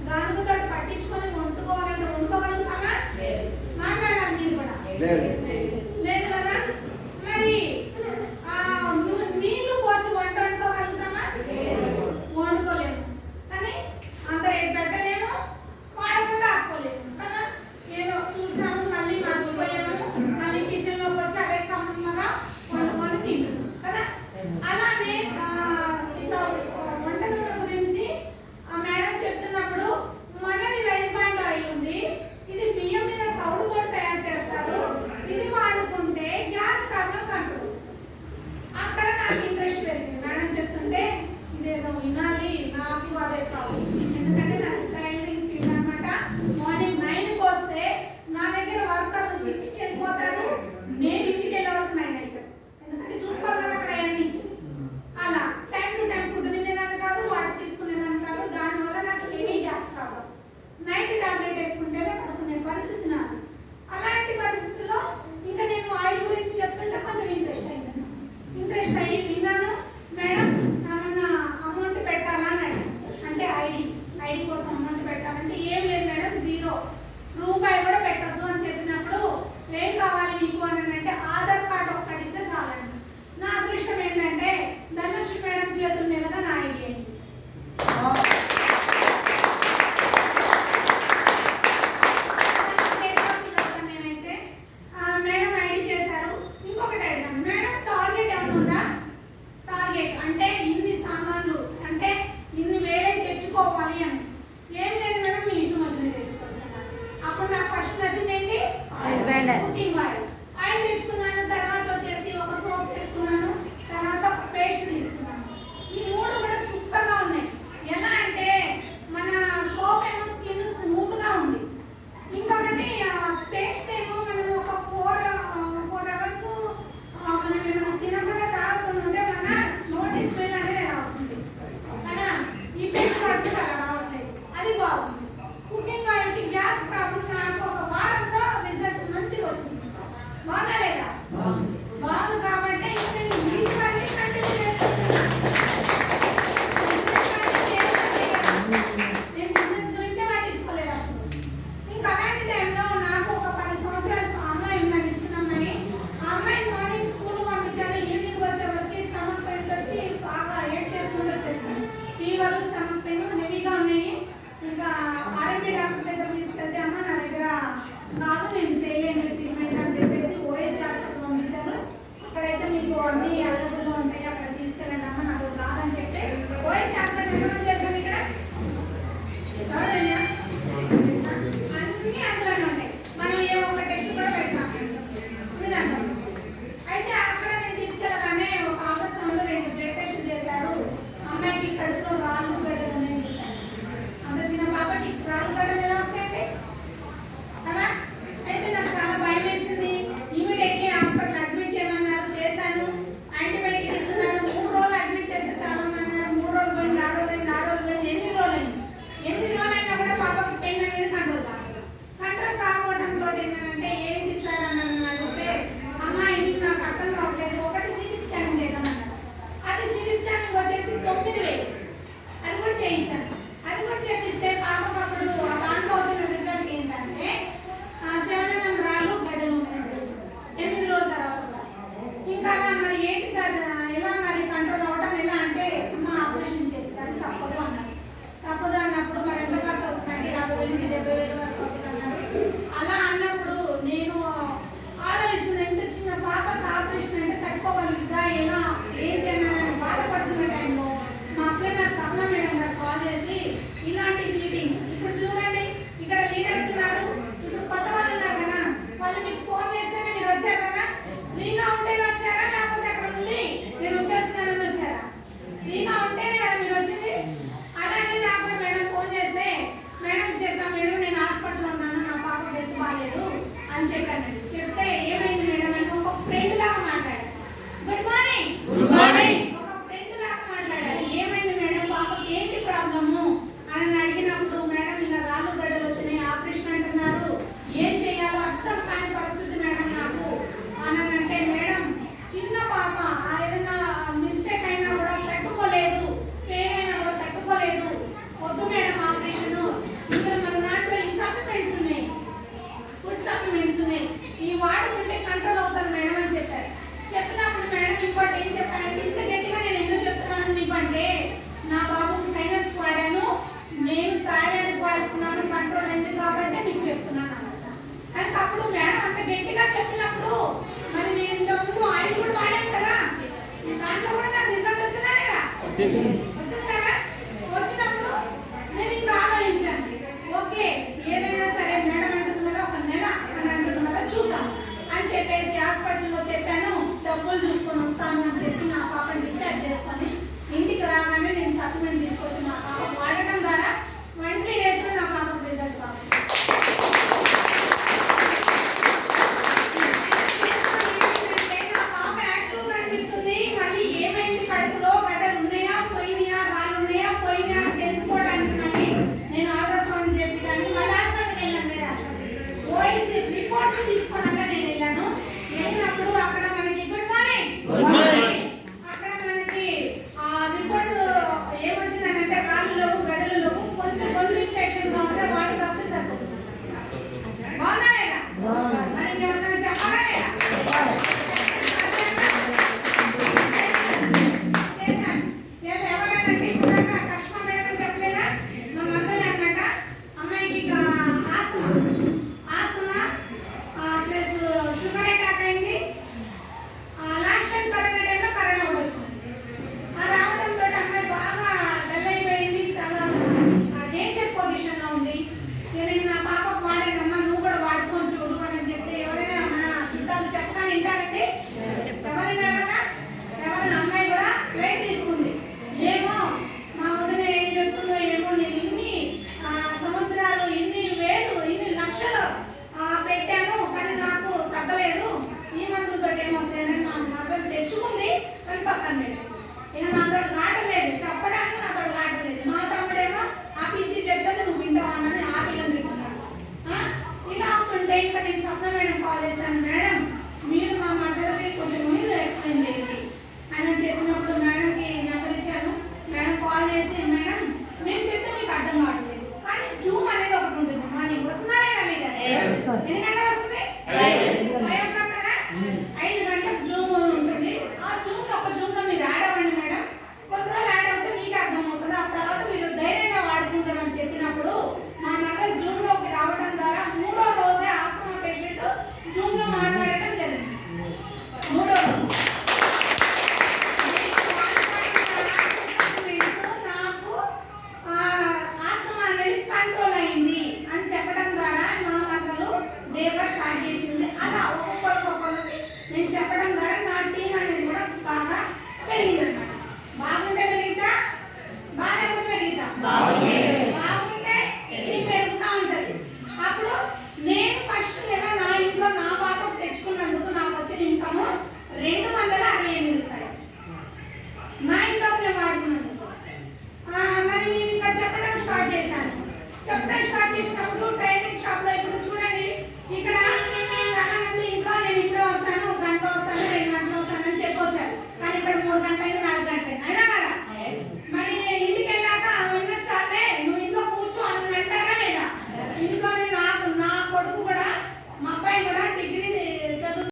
గానుగతో పట్టించుకొని వండుకోవాలంటే వండుకోగలుగుతామా? మాట్లాడాలి మీరు కూడా లేదు కదా. మరి నీళ్లు పోసి వంట వండుకోగలుగుతామా? వండుకోలేము. కానీ అంత రేటు పెట్టలేము, వాడకుండా ఆపుకోలేము కదా. ఏదో చూసాము మళ్ళీ మర్చిపోయాము, మళ్ళీ కిచెన్లోకి వచ్చి అదే కమ్మగా వండుకొని తింటున్నాం కదా. అలానే ఇట్లా వంట నూనె గురించి మేడం చెప్తున్నప్పుడు మనది రైస్ బ్రాండ్ ఆయిల్ ఉంది, ఇది బియ్యం మీద తౌడుతో తయారు చేస్తారు, ఇది వాడుకుంటే గ్యాస్ ప్రాబ్లం కంట్రోల్. అక్కడ నాకు ఇంట్రెస్ట్ పెరిగింది. మేడం చెప్తుంటే ఇదేదో వినాలి, నాకు అదే కావాలి. ఎందుకంటే నాకు టైలరింగ్ సీట్ అనమాట. మార్నింగ్ 9కి వస్తే నా దగ్గర వర్కర్లు 6కి వెళ్ళిపోతారు, నేను ఇంటికి వెళ్ళే వరకు 9 అవుతారు. ఎందుకంటే చూసుకోవాలి కదా అక్కడ అన్నీ. అలా టైం టు టైం ఫుడ్ తినేదాన్ని కాదు, వాటర్ తీసుకునేదాన్ని కాదు. దానివల్ల నాకు heavy gas problem. Night tablet వేసుకుంటేనే పడుకునే పరిస్థితి నాకు. అలాంటి పరిస్థితుల్లో ఇంకా నేను ఆయిల్ గురించి చెప్తుంటే కొంచెం ఇంట్రెస్ట్ అయ్యి విన్నాను. మేడం ఏమన్నా అమౌంట్ పెట్టాలా అని అడిగాను. అంటే ఐడి కోసం అమౌంట్ పెట్టాలంటే ఏం లేదు మేడం, 0 రూపాయి కూడా పెట్టద్దు అని చెప్పినప్పుడు ఏం కావాలి మీకు అని అంటే ఆధార్ కార్డు ఒక్కటి ఇస్తే చాలండి. నా అదృష్టం ఏంటంటే ధనుష్ మేడం చేతుల మీదుగా నా ఐడి అయింది. నేనైతే మేడం ఐడి చేశారు. ఇంకొకటి అడిగాను, మేడం టార్గెట్ ఏమైనా ఉందా? టార్గెట్ అంటే ఇన్ని సామాన్లు అంటే ఇన్ని వేలే తెచ్చుకోవాలి అని. ఏం లేదు మేడం, మీ ఇష్టం వచ్చింది తెచ్చుకోవచ్చు. అప్పుడు నాకు ఫస్ట్ నచ్చిందేంటి? Cooking oil. ఆయిల్ తెచ్చుకున్నాను, తర్వాత వచ్చేసి ఒక సోప్ తెచ్చుకున్నాను, తర్వాత పేస్ట్ తీసుకున్నాను. ఈ 3 కూడా సూపర్గా ఉన్నాయి. ఎలా అంటే మన సోప్ ఏమో స్కిన్ స్మూత్గా ఉంది, ఇంకొకటి పేస్ట్ ఏమో మనం ఒక 4 అవర్స్ మనం ఏమైనా తినకుండా తాగకుండా ఉంటే మన నోటి స్మెల్ అనేది రాస్తుంది కదా. ఈ పేస్ట్ పట్టు అలా రావట్లేదు, అది బాగుంది. కుకింగ్ ఆయిల్కి గ్యాస్ ప్రాబ్లం నాకు ఒక వారంలో రిజల్ట్ మంచిగా వచ్చింది. బాగా లేదా? బాగుంది. కాబట్టి ఇంకా నేను వీటివన్నీ కంటిన్యూ చేస్తున్నాను. నేను బిజినెస్ గురించే పట్టించుకోలేదు అప్పుడు. ఇంకా అలాంటి టైంలో నాకు ఒక 10 సంవత్సరాల అమ్మాయి ఉందండి, చిన్న అమ్మాయి. ఆ అమ్మాయిని మార్నింగ్ స్కూల్ పంపించాను, ఈవినింగ్ వచ్చేవరకు స్టమక్ పెయిన్ పెట్టి బాగా ఏడ్ చేసుకుంటూ వచ్చేసింది. ఫీవర్, స్టమక్ పెయిన్ హెవీగా ఉన్నాయి. ఇంకా ఆర్ఎంపీ డాక్టర్ దగ్గర తీసుకెళ్తే అమ్మ నా దగ్గర కాదు, నేను చేయలేను ట్రీట్మెంట్ అని చెప్పేసి ఓఎస్ డాక్టర్ పంపించారు. అక్కడైతే మీకు అన్ని అవైలబుల్గా ఉంటాయి, అక్కడ తీసుకెళ్ళండి అమ్మ, నాకు కాదని చెప్తే ఓఎస్ డాక్టర్ ఎంతమంది చేస్తాను ఇక్కడ అన్నీ అందులోనే ఉంటాయి. మనం ఏ ఒక్క టెస్ట్ కూడా పెడతాం విధానం. అయితే అక్కడ నేను తీసుకెళ్ళగానే ఒక ఆపరేషన్లో 2 బ్లడ్ టెస్టులు చేశారు. అమ్మాయికి కడుపులో రాళ్ళు గడ్డలు ఉన్నాయని చెప్పారు. అంత చిన్న పాపకి రాళ్ళు గడ్డలు ఎలా వస్తాయండి కదా. అయితే నాకు చాలా భయం వేసింది. ఇమీడియట్లీ హాస్పిటల్ అడ్మిట్ చేయమన్నారు, చేశాను. యాంటీబయాటిక్ ఇస్తున్నారు. 3 రోజులు అడ్మిట్ చేస్తే చాలా అన్నారు. 3 రోజులు పోయింది, 6 రోజులు పోయింది, 6 రోజులు పోయింది, 8 రోజులు అయింది. 8 రోజులు అయినా కూడా పాపకి పెయిన్ అనేది కంట్రోల్ కాకపోవడంతో ఏంటంటే ఏంటి సార్ అని అడిగితే అమ్మ ఇది నాకు అర్థం కావట్లేదు, ఒకటి సిటీ స్కానింగ్ చేద్దామన్నారు. అది సిటీ స్కానింగ్ వచ్చేసి 9,000. అది కూడా చేయించాను. అది కూడా చేపిస్తే పాపకు అప్పుడు దాంట్లో వచ్చిన రిజల్ట్ ఏంటంటే 7 mm రాళ్ళు గడ్డలు ఉన్నాయి 8 రోజుల తర్వాత. ఇంకా అలా మరి ఏంటి సార్ ఎలా మరి కంట్రోల్ అవ్వడం ఎలా అంటే అమ్మ ఆపరేషన్ చేయాలి తప్పదు అన్నారు. తప్పదు అన్నప్పుడు మరి ఎంత ఖర్చు అవుతుందంటే 50,000 నుంచి 70,000 వరకు అవుతుందన్నారు. అలా అన్నప్పుడు నేను ఆలోచిస్తున్న ఇంత చిన్న పాపకు ఆపరేషన్ అంటే తట్టుకోగలుగుతా ఎలా ఏంటి అని బాధపడుతున్న టైంలో మా అక్కయ్య సప్న మేడం గారు కాల్ చేసి ఇలాంటి మీటింగ్ ఇప్పుడు చూడండి, ఇక్కడ లీడర్స్ ఉన్నారు, ఇప్పుడు కొత్త వాళ్ళు ఉన్నారు కదా, వాళ్ళు మీకు ఫోన్ చేస్తేనే మీరు వచ్చారు కదా. ఫ్రీగా ఉంటేనే వచ్చారా లేకపోతే అక్కడ ఉండి నేను వచ్చేస్తున్నానని వచ్చారా? ఫ్రీగా ఉంటేనే కదా మీరు వచ్చింది. అలానే నాకు మేడం ఫోన్ చేస్తే మేడం చెప్పా, మేడం నేను హాస్పిటల్లో ఉన్నాను, నా పాప గంటల